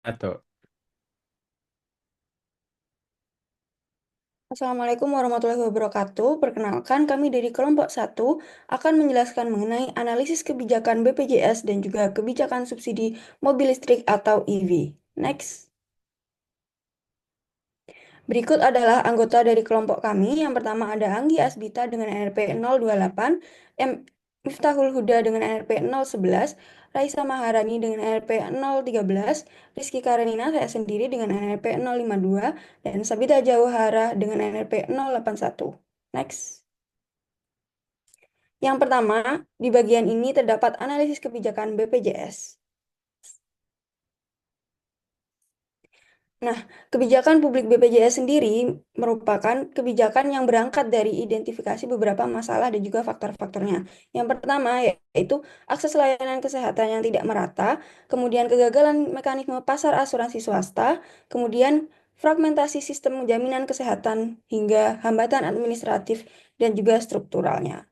Atau Assalamualaikum warahmatullahi wabarakatuh. Perkenalkan, kami dari kelompok satu akan menjelaskan mengenai analisis kebijakan BPJS dan juga kebijakan subsidi mobil listrik atau EV. Next. Berikut adalah anggota dari kelompok kami. Yang pertama ada Anggi Asbita dengan NRP 028, M. Miftahul Huda dengan NRP 011, Raisa Maharani dengan NRP 013, Rizky Karenina saya sendiri dengan NRP 052, dan Sabita Jauhara dengan NRP 081. Next. Yang pertama, di bagian ini terdapat analisis kebijakan BPJS. Nah, kebijakan publik BPJS sendiri merupakan kebijakan yang berangkat dari identifikasi beberapa masalah dan juga faktor-faktornya. Yang pertama yaitu akses layanan kesehatan yang tidak merata, kemudian kegagalan mekanisme pasar asuransi swasta, kemudian fragmentasi sistem jaminan kesehatan hingga hambatan administratif dan juga strukturalnya.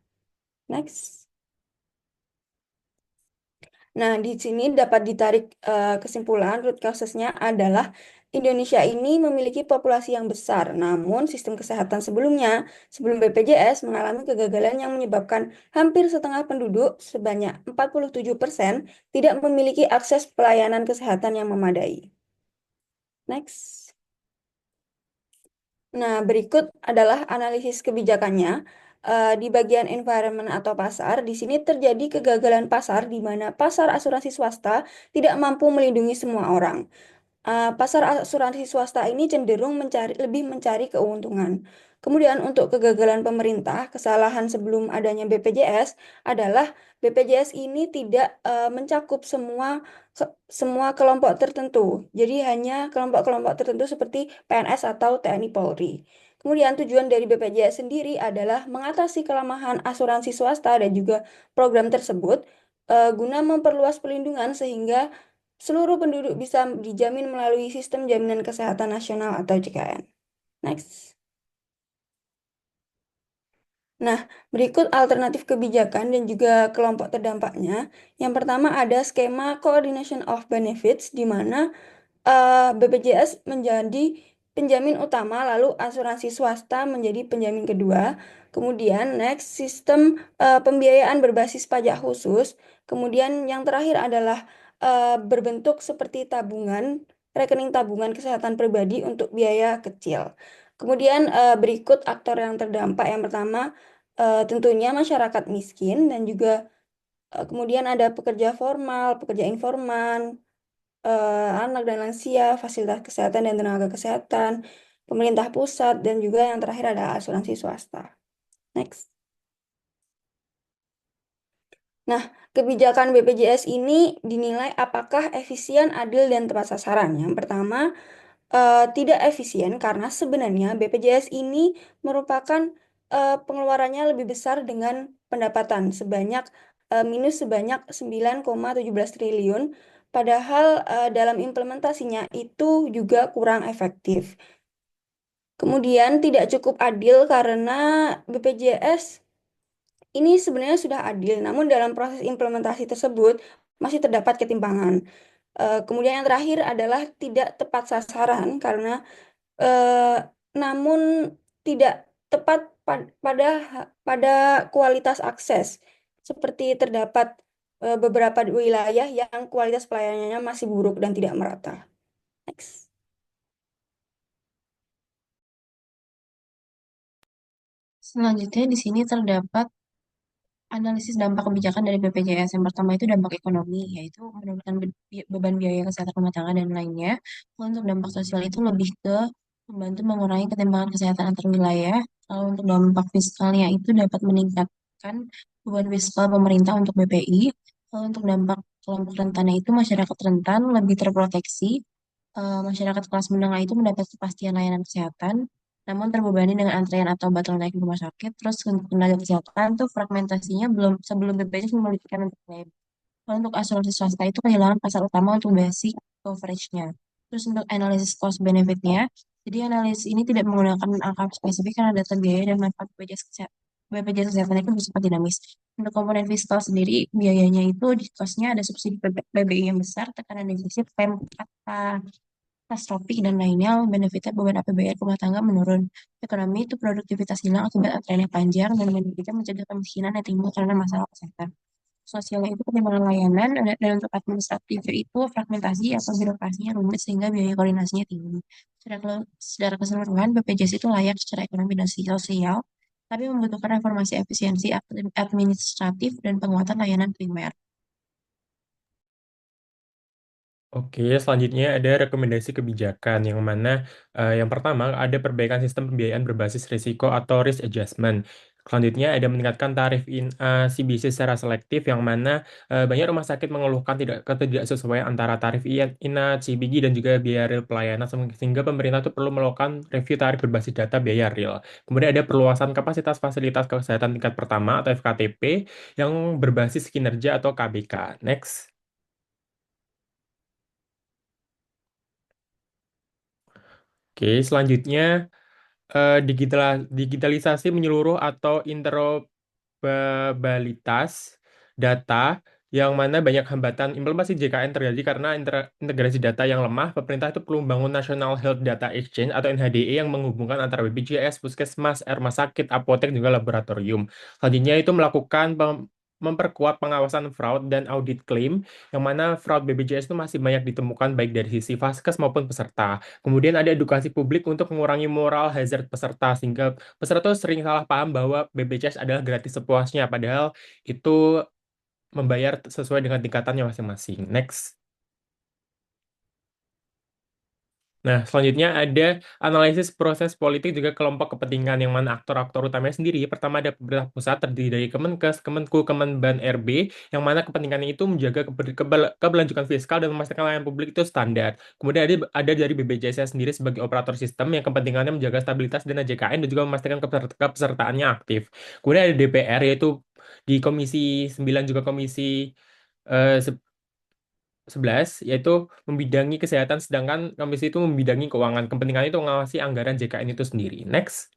Next. Nah, di sini dapat ditarik kesimpulan root causesnya adalah Indonesia ini memiliki populasi yang besar, namun sistem kesehatan sebelumnya, sebelum BPJS, mengalami kegagalan yang menyebabkan hampir setengah penduduk, sebanyak 47%, tidak memiliki akses pelayanan kesehatan yang memadai. Next. Nah, berikut adalah analisis kebijakannya. Di bagian environment atau pasar, di sini terjadi kegagalan pasar di mana pasar asuransi swasta tidak mampu melindungi semua orang. Pasar asuransi swasta ini cenderung lebih mencari keuntungan. Kemudian untuk kegagalan pemerintah, kesalahan sebelum adanya BPJS adalah BPJS ini tidak mencakup semua kelompok tertentu. Jadi hanya kelompok-kelompok tertentu seperti PNS atau TNI Polri. Kemudian tujuan dari BPJS sendiri adalah mengatasi kelemahan asuransi swasta dan juga program tersebut guna memperluas pelindungan sehingga seluruh penduduk bisa dijamin melalui Sistem Jaminan Kesehatan Nasional atau JKN. Next. Nah, berikut alternatif kebijakan dan juga kelompok terdampaknya. Yang pertama ada skema Coordination of Benefits, di mana BPJS menjadi penjamin utama, lalu asuransi swasta menjadi penjamin kedua. Kemudian next, sistem pembiayaan berbasis pajak khusus. Kemudian yang terakhir adalah berbentuk seperti tabungan, rekening tabungan kesehatan pribadi untuk biaya kecil. Kemudian berikut aktor yang terdampak. Yang pertama tentunya masyarakat miskin dan juga kemudian ada pekerja formal, pekerja informal, anak dan lansia, fasilitas kesehatan dan tenaga kesehatan, pemerintah pusat, dan juga yang terakhir ada asuransi swasta. Next. Nah, kebijakan BPJS ini dinilai apakah efisien, adil, dan tepat sasaran. Yang pertama, tidak efisien karena sebenarnya BPJS ini merupakan pengeluarannya lebih besar dengan pendapatan minus sebanyak 9,17 triliun, padahal dalam implementasinya itu juga kurang efektif. Kemudian tidak cukup adil karena BPJS ini sebenarnya sudah adil, namun dalam proses implementasi tersebut masih terdapat ketimpangan. Kemudian yang terakhir adalah tidak tepat sasaran karena eh, namun tidak tepat pada kualitas akses. Seperti terdapat beberapa wilayah yang kualitas pelayanannya masih buruk dan tidak merata. Next. Selanjutnya di sini terdapat analisis dampak kebijakan dari BPJS. Yang pertama itu dampak ekonomi, yaitu menurunkan beban biaya kesehatan rumah tangga dan lainnya. Kalau untuk dampak sosial itu lebih ke membantu mengurangi ketimpangan kesehatan antar wilayah. Kalau untuk dampak fiskalnya itu dapat meningkatkan beban fiskal pemerintah untuk BPI. Kalau untuk dampak kelompok rentannya itu masyarakat rentan lebih terproteksi. Masyarakat kelas menengah itu mendapat kepastian layanan kesehatan, namun terbebani dengan antrean atau bottleneck di rumah sakit. Terus untuk tenaga kesehatan tuh fragmentasinya belum sebelum BPJS memiliki untuk klaim. Kalau untuk asuransi swasta itu kehilangan pasar utama untuk basic coverage-nya. Terus untuk analisis cost benefit-nya, jadi analisis ini tidak menggunakan angka spesifik karena data biaya dan manfaat BPJS kesehatan. BPJS Kesehatan itu bersifat dinamis. Untuk komponen fiskal sendiri, biayanya itu di kosnya ada subsidi PBI yang besar, tekanan defisit, PMK, katastropik, dan lainnya, benefitnya beban APBN rumah tangga menurun. Ekonomi itu produktivitas hilang akibat antrean yang panjang, dan benefitnya mencegah kemiskinan yang timbul karena masalah kesehatan. Sosialnya itu pertimbangan layanan, dan untuk administratifnya itu fragmentasi atau birokrasinya rumit sehingga biaya koordinasinya tinggi. Secara keseluruhan, BPJS itu layak secara ekonomi dan sosial, tapi membutuhkan reformasi efisiensi administratif dan penguatan layanan primer. Oke, selanjutnya ada rekomendasi kebijakan yang mana yang pertama ada perbaikan sistem pembiayaan berbasis risiko atau risk adjustment. Selanjutnya ada meningkatkan tarif CBC secara selektif yang mana banyak rumah sakit mengeluhkan ketidaksesuaian antara tarif INAT, CBG dan juga biaya real pelayanan sehingga pemerintah itu perlu melakukan review tarif berbasis data biaya real. Kemudian ada perluasan kapasitas fasilitas kesehatan tingkat pertama atau FKTP yang berbasis kinerja atau KBK. Next. Oke, selanjutnya digitalisasi menyeluruh atau interoperabilitas data yang mana banyak hambatan implementasi JKN terjadi karena integrasi data yang lemah. Pemerintah itu perlu membangun National Health Data Exchange atau NHDE yang menghubungkan antara BPJS, Puskesmas, rumah sakit, apotek, juga laboratorium. Selanjutnya itu melakukan memperkuat pengawasan fraud dan audit klaim, yang mana fraud BPJS itu masih banyak ditemukan baik dari sisi vaskes maupun peserta. Kemudian ada edukasi publik untuk mengurangi moral hazard peserta sehingga peserta sering salah paham bahwa BPJS adalah gratis sepuasnya padahal itu membayar sesuai dengan tingkatannya masing-masing. Next. Nah, selanjutnya ada analisis proses politik juga kelompok kepentingan yang mana aktor-aktor utamanya sendiri. Pertama ada pemerintah pusat terdiri dari Kemenkes, Kemenku, Kemenban RB, yang mana kepentingannya itu menjaga keberlanjutan fiskal dan memastikan layanan publik itu standar. Kemudian ada dari BPJS sendiri sebagai operator sistem yang kepentingannya menjaga stabilitas dana JKN dan juga memastikan kepesertaannya aktif. Kemudian ada DPR yaitu di Komisi 9 juga Komisi eh, 11 yaitu membidangi kesehatan sedangkan komisi itu membidangi keuangan. Kepentingan itu mengawasi anggaran JKN itu sendiri. Next.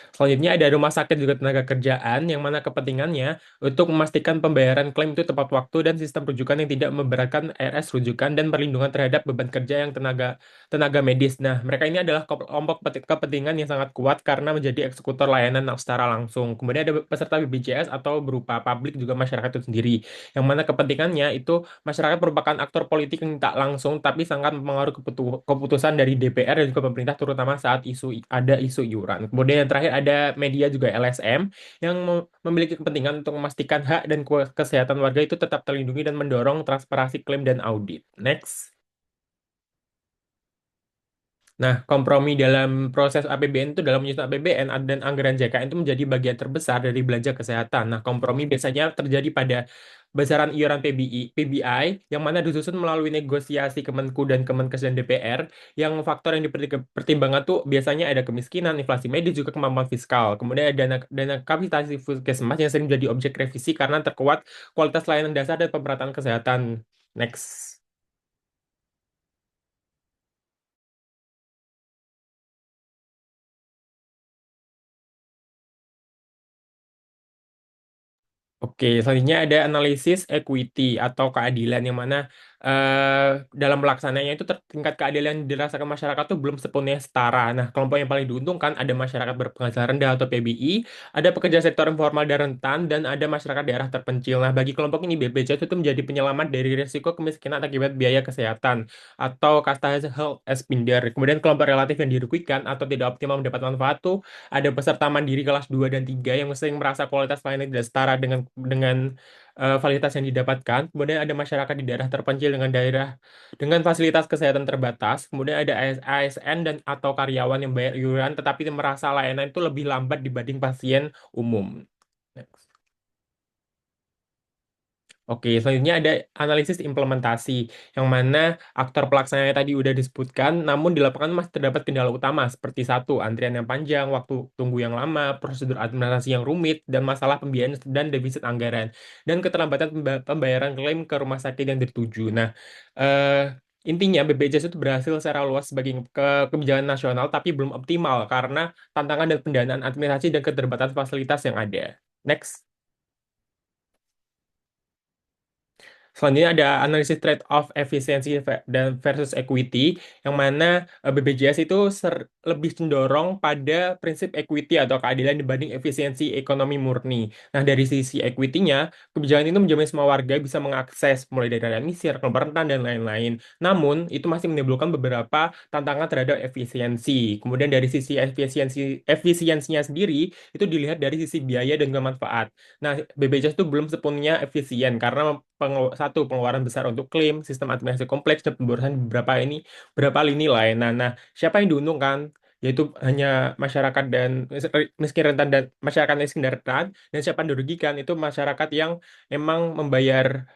Selanjutnya ada rumah sakit juga tenaga kerjaan yang mana kepentingannya untuk memastikan pembayaran klaim itu tepat waktu dan sistem rujukan yang tidak memberatkan RS rujukan dan perlindungan terhadap beban kerja yang tenaga tenaga medis. Nah, mereka ini adalah kelompok kepentingan yang sangat kuat karena menjadi eksekutor layanan secara langsung. Kemudian ada peserta BPJS atau berupa publik juga masyarakat itu sendiri, yang mana kepentingannya itu masyarakat merupakan aktor politik yang tak langsung tapi sangat mempengaruhi keputusan dari DPR dan juga pemerintah terutama saat ada isu iuran. Kemudian yang terakhir ada media juga LSM yang memiliki kepentingan untuk memastikan hak dan kesehatan warga itu tetap terlindungi dan mendorong transparansi klaim dan audit. Next. Nah, kompromi dalam proses APBN itu dalam menyusun APBN dan anggaran JKN itu menjadi bagian terbesar dari belanja kesehatan. Nah, kompromi biasanya terjadi pada besaran iuran PBI yang mana disusun melalui negosiasi Kemenku dan Kemenkes dan DPR yang faktor yang dipertimbangkan tuh biasanya ada kemiskinan, inflasi medis, juga kemampuan fiskal. Kemudian ada dana kapitasi puskesmas yang sering menjadi objek revisi karena terkuat kualitas layanan dasar dan pemerataan kesehatan. Next. Oke, selanjutnya ada analisis equity atau keadilan yang mana dalam pelaksananya itu tingkat keadilan yang dirasakan masyarakat itu belum sepenuhnya setara. Nah, kelompok yang paling diuntungkan ada masyarakat berpenghasilan rendah atau PBI, ada pekerja sektor informal dan rentan, dan ada masyarakat daerah terpencil. Nah, bagi kelompok ini BPJS itu menjadi penyelamat dari risiko kemiskinan akibat biaya kesehatan atau kasta health expander. Kemudian kelompok relatif yang dirugikan atau tidak optimal mendapat manfaat tuh ada peserta mandiri kelas 2 dan 3 yang sering merasa kualitas layanan tidak setara dengan fasilitas yang didapatkan. Kemudian ada masyarakat di daerah terpencil dengan fasilitas kesehatan terbatas. Kemudian ada ASN dan atau karyawan yang bayar iuran tetapi merasa layanan itu lebih lambat dibanding pasien umum. Next. Oke, selanjutnya ada analisis implementasi, yang mana aktor pelaksananya tadi udah disebutkan, namun di lapangan masih terdapat kendala utama seperti satu, antrian yang panjang, waktu tunggu yang lama, prosedur administrasi yang rumit, dan masalah pembiayaan dan defisit anggaran, dan keterlambatan pembayaran klaim ke rumah sakit yang dituju. Nah, Intinya BPJS itu berhasil secara luas sebagai kebijakan nasional tapi belum optimal karena tantangan dan pendanaan administrasi dan keterbatasan fasilitas yang ada. Next. Selanjutnya ada analisis trade-off efisiensi dan versus equity, yang mana BPJS itu lebih cenderung pada prinsip equity atau keadilan dibanding efisiensi ekonomi murni. Nah, dari sisi equity-nya, kebijakan itu menjamin semua warga bisa mengakses mulai dari rakyat miskin, kelompok rentan, dan lain-lain. Namun, itu masih menimbulkan beberapa tantangan terhadap efisiensi. Kemudian dari sisi efisiensinya sendiri, itu dilihat dari sisi biaya dan juga manfaat. Nah, BPJS itu belum sepenuhnya efisien karena satu pengeluaran besar untuk klaim, sistem administrasi kompleks dan pemborosan berapa lini lain. Nah, siapa yang diuntungkan? Yaitu hanya masyarakat dan miskin rentan dan masyarakat miskin dan rentan, dan siapa yang dirugikan itu masyarakat yang emang membayar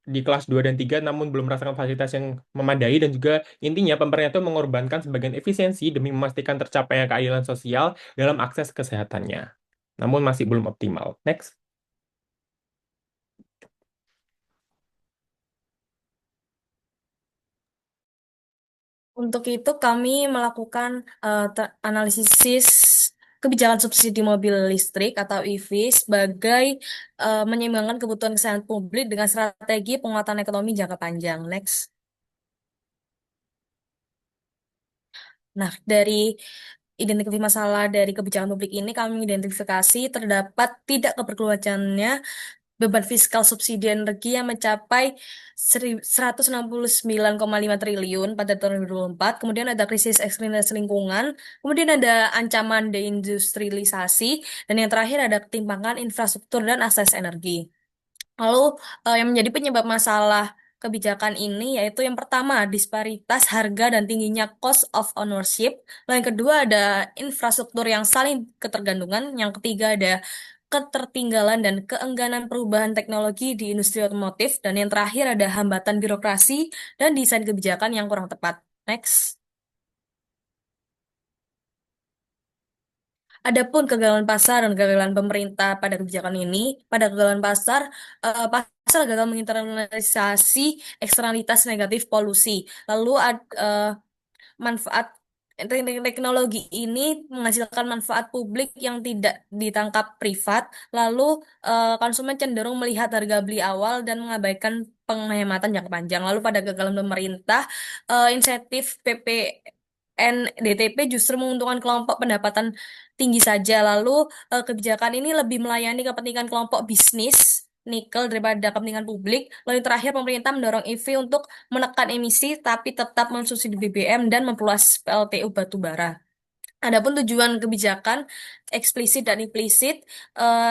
di kelas 2 dan 3 namun belum merasakan fasilitas yang memadai, dan juga intinya pemerintah itu mengorbankan sebagian efisiensi demi memastikan tercapainya keadilan sosial dalam akses kesehatannya. Namun masih belum optimal. Next. Untuk itu kami melakukan analisis kebijakan subsidi mobil listrik atau EV sebagai menyeimbangkan kebutuhan kesehatan publik dengan strategi penguatan ekonomi jangka panjang. Next. Nah, dari identifikasi masalah dari kebijakan publik ini kami identifikasi terdapat tidak keberkelanjutannya beban fiskal subsidi energi yang mencapai 169,5 triliun pada tahun 2024. Kemudian ada krisis ekstrim dan lingkungan. Kemudian ada ancaman deindustrialisasi. Dan yang terakhir ada ketimpangan infrastruktur dan akses energi. Lalu yang menjadi penyebab masalah kebijakan ini yaitu yang pertama disparitas harga dan tingginya cost of ownership. Lalu yang kedua ada infrastruktur yang saling ketergantungan. Yang ketiga ada ketertinggalan dan keengganan perubahan teknologi di industri otomotif. Dan yang terakhir ada hambatan birokrasi dan desain kebijakan yang kurang tepat. Next. Adapun kegagalan pasar dan kegagalan pemerintah pada kebijakan ini, pada kegagalan pasar, pasar gagal menginternalisasi eksternalitas negatif polusi. Lalu manfaat teknologi ini menghasilkan manfaat publik yang tidak ditangkap privat. Lalu konsumen cenderung melihat harga beli awal dan mengabaikan penghematan jangka panjang. Lalu pada kegagalan pemerintah, insentif PPNDTP justru menguntungkan kelompok pendapatan tinggi saja. Lalu kebijakan ini lebih melayani kepentingan kelompok bisnis nikel daripada kepentingan publik. Lalu yang terakhir pemerintah mendorong EV untuk menekan emisi tapi tetap mensubsidi BBM dan memperluas PLTU batubara. Adapun tujuan kebijakan eksplisit dan implisit,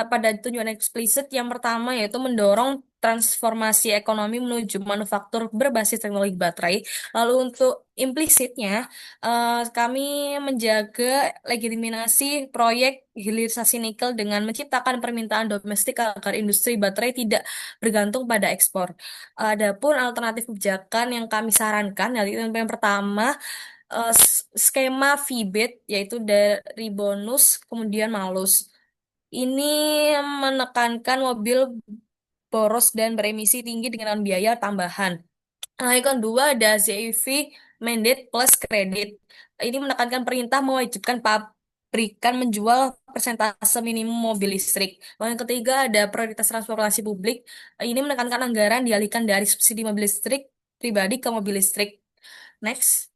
pada tujuan eksplisit yang pertama yaitu mendorong transformasi ekonomi menuju manufaktur berbasis teknologi baterai. Lalu untuk implisitnya, kami menjaga legitimasi proyek hilirisasi nikel dengan menciptakan permintaan domestik agar industri baterai tidak bergantung pada ekspor. Adapun alternatif kebijakan yang kami sarankan, yaitu yang pertama skema VBET yaitu dari bonus kemudian malus. Ini menekankan mobil boros dan beremisi tinggi dengan biaya tambahan. Nah, yang kedua ada ZEV mandate plus kredit. Ini menekankan perintah mewajibkan pabrikan menjual persentase minimum mobil listrik. Lalu yang ketiga ada prioritas transportasi publik. Ini menekankan anggaran dialihkan dari subsidi mobil listrik pribadi ke mobil listrik. Next.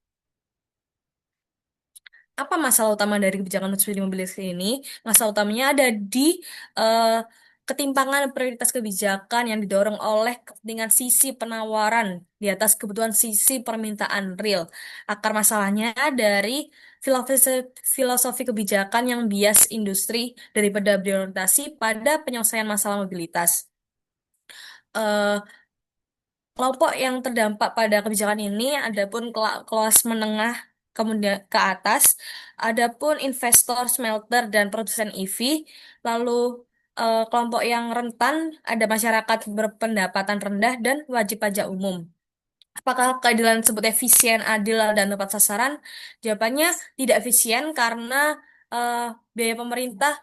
Apa masalah utama dari kebijakan subsidi mobil listrik ini? Masalah utamanya ada di eh, ketimpangan prioritas kebijakan yang didorong oleh kepentingan sisi penawaran di atas kebutuhan sisi permintaan real. Akar masalahnya dari filosofi, filosofi kebijakan yang bias industri daripada berorientasi pada penyelesaian masalah mobilitas. Eh, Kelompok yang terdampak pada kebijakan ini adapun kelas menengah kemudian ke atas, adapun investor, smelter dan produsen EV, lalu kelompok yang rentan ada masyarakat berpendapatan rendah dan wajib pajak umum. Apakah keadilan tersebut efisien, adil, dan tepat sasaran? Jawabannya tidak efisien karena eh, biaya pemerintah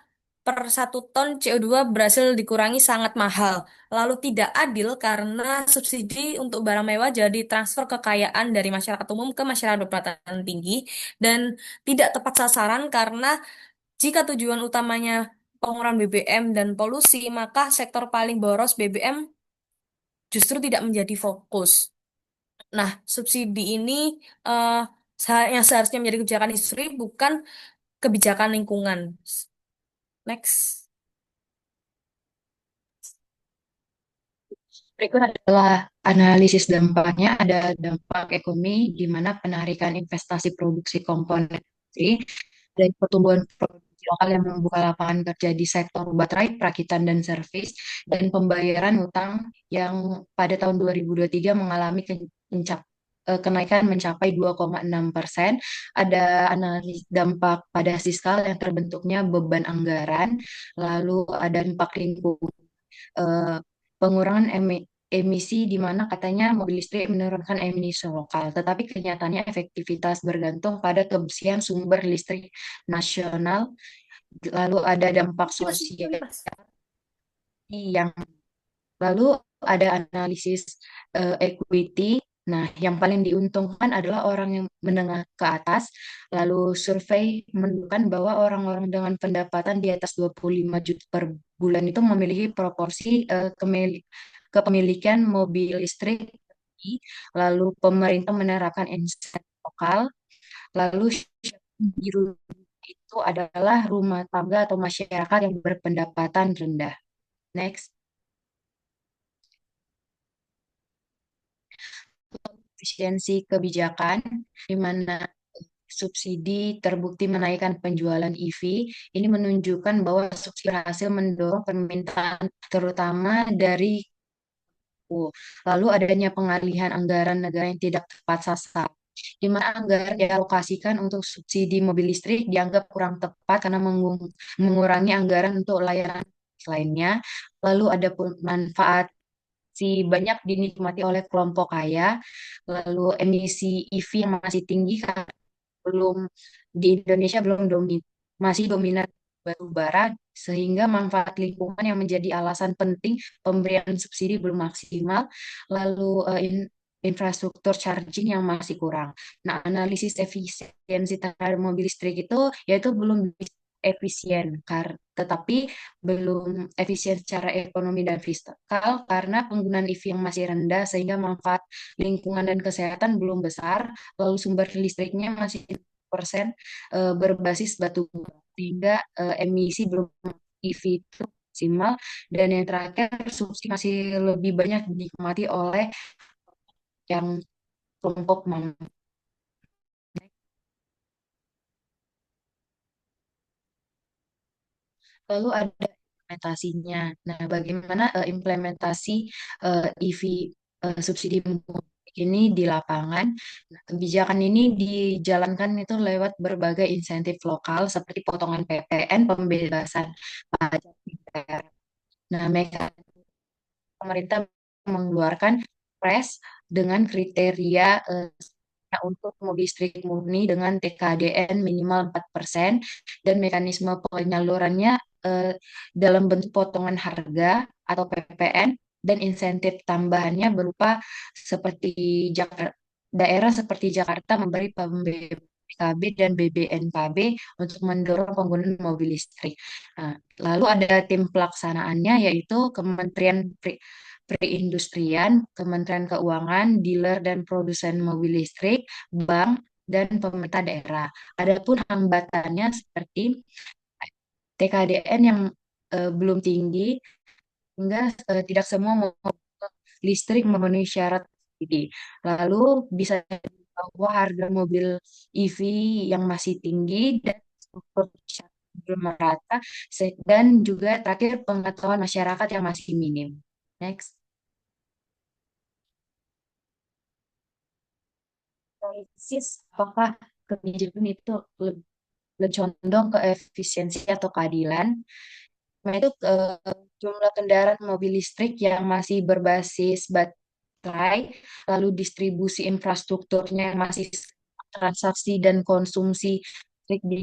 per 1 ton CO2 berhasil dikurangi sangat mahal. Lalu tidak adil karena subsidi untuk barang mewah jadi transfer kekayaan dari masyarakat umum ke masyarakat berpendapatan tinggi dan tidak tepat sasaran karena jika tujuan utamanya pengurangan BBM dan polusi, maka sektor paling boros BBM justru tidak menjadi fokus. Nah, subsidi ini eh, yang seharusnya menjadi kebijakan industri bukan kebijakan lingkungan. Next. Berikut adalah analisis dampaknya. Ada dampak ekonomi di mana penarikan investasi produksi komponen industri dari pertumbuhan produksi lokal yang membuka lapangan kerja di sektor baterai, perakitan, dan servis, dan pembayaran utang yang pada tahun 2023 mengalami kenaikan mencapai 2,6%. Ada analisis dampak pada fiskal yang terbentuknya beban anggaran, lalu ada dampak lingkungan, eh, pengurangan emisi di mana katanya mobil listrik menurunkan emisi lokal, tetapi kenyataannya efektivitas bergantung pada kebersihan sumber listrik nasional. Lalu ada dampak Ini masih sosial ini, Mas. yang lalu ada analisis equity. Nah, yang paling diuntungkan adalah orang yang menengah ke atas. Lalu survei menunjukkan bahwa orang-orang dengan pendapatan di atas 25 juta per bulan itu memiliki proporsi kepemilikan mobil listrik tinggi. Lalu pemerintah menerapkan insentif lokal. Lalu biru itu adalah rumah tangga atau masyarakat yang berpendapatan rendah. Next. Efisiensi kebijakan, di mana subsidi terbukti menaikkan penjualan EV. Ini menunjukkan bahwa subsidi berhasil mendorong permintaan, terutama dari lalu adanya pengalihan anggaran negara yang tidak tepat sasaran, di mana anggaran dialokasikan untuk subsidi mobil listrik dianggap kurang tepat karena mengurangi anggaran untuk layanan lainnya. Lalu ada pun manfaat banyak dinikmati oleh kelompok kaya, lalu emisi EV yang masih tinggi karena belum di Indonesia belum masih dominan batu bara, sehingga manfaat lingkungan yang menjadi alasan penting pemberian subsidi belum maksimal, lalu infrastruktur charging yang masih kurang. Nah, analisis efisiensi terhadap mobil listrik itu yaitu belum efisien, tetapi belum efisien secara ekonomi dan fiskal karena penggunaan EV yang masih rendah sehingga manfaat lingkungan dan kesehatan belum besar, lalu sumber listriknya masih persen berbasis batu bara, sehingga emisi belum EV itu maksimal, dan yang terakhir subsidi masih lebih banyak dinikmati oleh yang kelompok mampu. Lalu ada implementasinya. Nah, bagaimana implementasi EV subsidi ini di lapangan? Nah, kebijakan ini dijalankan itu lewat berbagai insentif lokal seperti potongan PPN, pembebasan pajak daerah. Nah, pemerintah mengeluarkan pres dengan kriteria untuk mobil listrik murni dengan TKDN minimal 4% dan mekanisme penyalurannya eh, dalam bentuk potongan harga atau PPN, dan insentif tambahannya berupa seperti daerah seperti Jakarta memberi PKB dan BBNKB untuk mendorong penggunaan mobil listrik. Nah, lalu ada tim pelaksanaannya yaitu Kementerian Perindustrian, Kementerian Keuangan, dealer dan produsen mobil listrik, bank, dan pemerintah daerah. Adapun hambatannya seperti TKDN yang belum tinggi, hingga tidak semua mobil listrik memenuhi syarat subsidi. Lalu bisa bahwa harga mobil EV yang masih tinggi dan struktur belum merata, dan juga terakhir pengetahuan masyarakat yang masih minim. Next. Analisis apakah kebijakan itu lebih condong ke efisiensi atau keadilan. Nah, itu jumlah kendaraan mobil listrik yang masih berbasis baterai, lalu distribusi infrastrukturnya yang masih transaksi dan konsumsi listrik di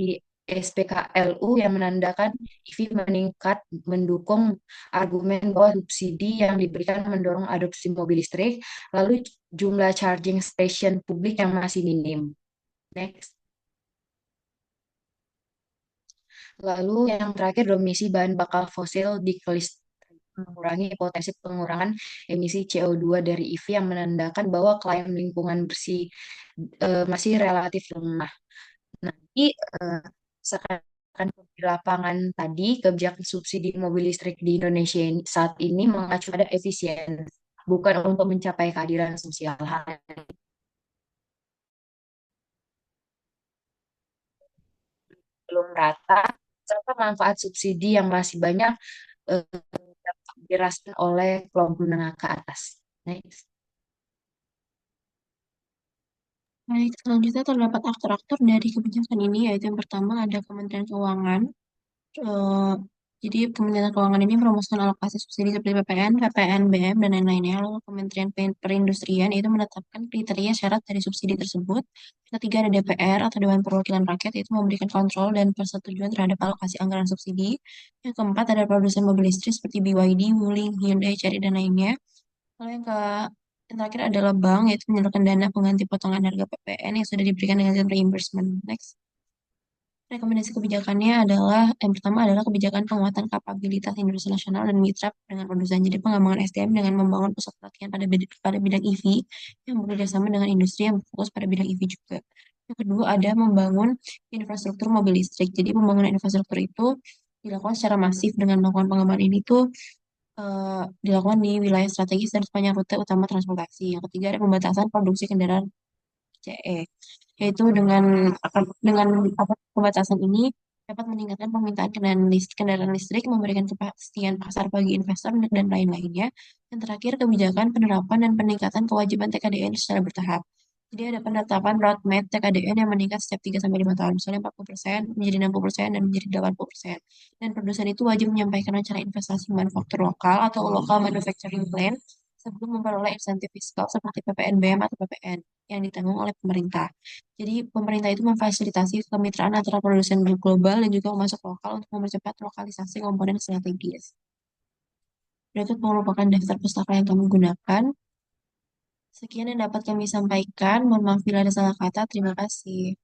SPKLU yang menandakan EV meningkat mendukung argumen bahwa subsidi yang diberikan mendorong adopsi mobil listrik, lalu jumlah charging station publik yang masih minim. Next. Lalu yang terakhir domisi bahan bakar fosil di mengurangi potensi pengurangan emisi CO2 dari EV yang menandakan bahwa klaim lingkungan bersih masih relatif lemah. Nanti seakan di lapangan tadi kebijakan subsidi mobil listrik di Indonesia saat ini mengacu pada efisien, bukan untuk mencapai keadilan sosial. Hal yang belum rata, serta manfaat subsidi yang masih banyak eh, dapat dirasakan oleh kelompok menengah ke atas. Next. Baik, selanjutnya terdapat aktor-aktor dari kebijakan ini, yaitu yang pertama ada Kementerian Keuangan. Eh, jadi Kementerian Keuangan ini merumuskan alokasi subsidi seperti PPN, PPNBM, dan lain-lainnya. Lalu Kementerian Perindustrian itu menetapkan kriteria syarat dari subsidi tersebut. Ketiga ada DPR atau Dewan Perwakilan Rakyat, itu memberikan kontrol dan persetujuan terhadap alokasi anggaran subsidi. Yang keempat ada produsen mobil listrik seperti BYD, Wuling, Hyundai, Chery, dan lainnya. Lalu yang terakhir adalah bank, yaitu menyalurkan dana pengganti potongan harga PPN yang sudah diberikan dengan sistem reimbursement. Next. Rekomendasi kebijakannya adalah, yang pertama adalah kebijakan penguatan kapabilitas industri nasional dan mitra dengan produsen. Jadi pengembangan SDM dengan membangun pusat pelatihan pada bidang EV yang bekerja sama dengan industri yang berfokus pada bidang EV juga. Yang kedua ada membangun infrastruktur mobil listrik. Jadi pembangunan infrastruktur itu dilakukan secara masif dengan melakukan pengembangan ini tuh dilakukan di wilayah strategis dan sepanjang rute utama transportasi. Yang ketiga ada pembatasan produksi kendaraan CE, yaitu dengan apa, pembatasan ini dapat meningkatkan permintaan kendaraan listrik, memberikan kepastian pasar bagi investor dan lain-lainnya. Dan terakhir kebijakan penerapan dan peningkatan kewajiban TKDN secara bertahap. Jadi ada penetapan roadmap TKDN yang meningkat setiap 3 sampai 5 tahun, misalnya 40% menjadi 60% dan menjadi 80%. Dan produsen itu wajib menyampaikan rencana investasi manufaktur lokal atau local manufacturing plan sebelum memperoleh insentif fiskal seperti PPNBM atau PPN yang ditanggung oleh pemerintah. Jadi pemerintah itu memfasilitasi kemitraan antara produsen global dan juga pemasok lokal untuk mempercepat lokalisasi komponen strategis. Berikut merupakan daftar pustaka yang kami gunakan. Sekian yang dapat kami sampaikan. Mohon maaf bila ada salah kata. Terima kasih.